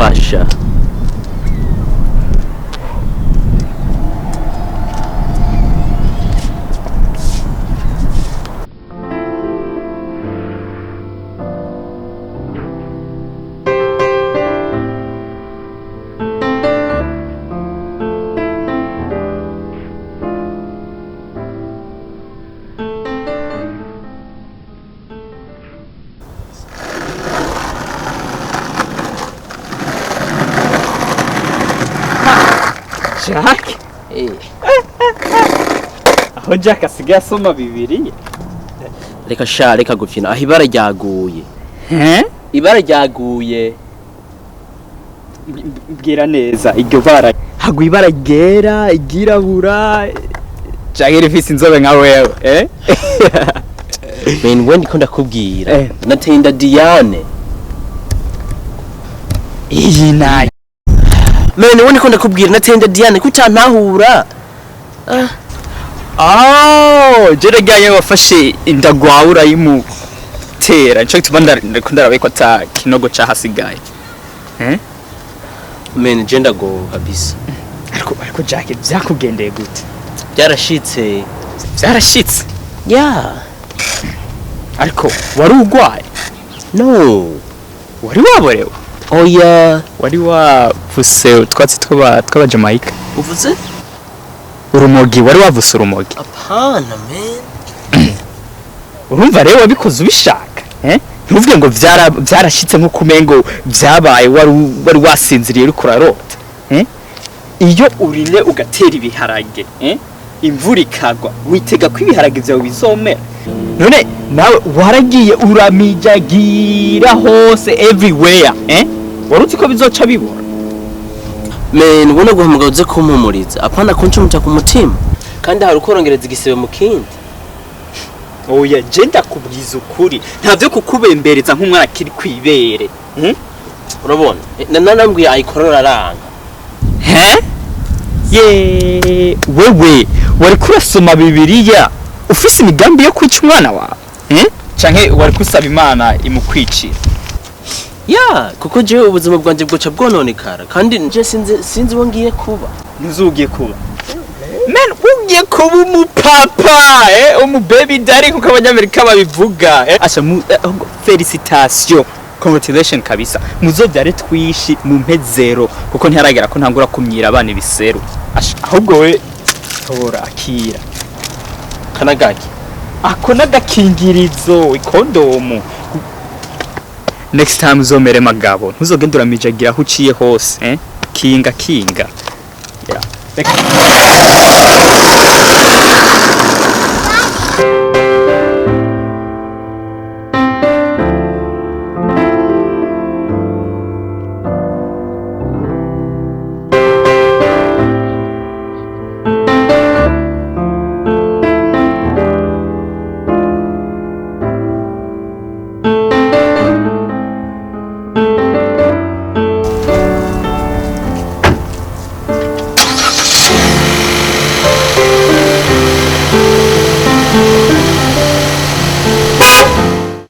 gufasha. Jacques? Aho Jacques asigaye asoma Bibiliya? Reka gufina aho ibara ryaguye. Ibara ryaguye. Bwira neza iryo bara. Hagwa ibara ryera, igirabura. Jacques rifise inzobe nka wewe, Men wendi ko ndakubwira. Nateye inda Diane. Iyi nayo. Men wendi ko ndakubwira nateye inda Diane kucantahura. Jere ganye wafashe indagwawe urayimutera. Nco kituma ndarabe ko ata kinogo cahasigaye. Men je ndago kabisa. Ariko Jacques byakugendeye gute? Byarashitse. Byarashitse? Yeah. Ariko wari ugwaye? No. Wari waborewe? Oya. Wari wavuse utwatsi tw'aba Jamaica? Uvuze? Urumogi, wari wavuse urumogi? Apana man. Urumva rero wabikoze ubishaka, ntuvuge ngo byarashitse nko kumengo byabaye wari wasinziriye uri kurarota, iyo urine ugatera ibiharage, imvura ikagwa witega ko ibiharage byawe bizomera. None nawe waragiye uramijagira hose everywhere, waruzi ko bizoca bibora. Men ubona guhamagara uze kumpumuriza apana kunca ku mutima kandi hari ukorongereza igisebe mu kindi. Oya je ndakubwiza ukuri ntavyo kukubembereza nk'umwana kiri kwibere. Urabona nanambwiye ayikorora aranga. Wewe wari kurasoma Bibiliya ufise imigambi yo kwica umwana wawe, canke wari kusaba Imana imukwicira? Kuko je ubuzima bwanje bwoca bwononekara kandi nje sinzi wo ngiye kuba. Ntuzugiye kuba? Men ugiye kuba umupapa, umubaby daddy kuko abanyamerika babivuga. Asha felicitation, congratulations kabisa. Muzobyare twishi mu mpezero kuko ntiharagera ko ntangura kumyira abana ibiseru. Ahubwo we tora akira. Kanagaki. Ako nagakingirizo ikondomu. Next time uzomere magabo ntuzogenda uramijagira aho uciye hose, kinga. Yeah.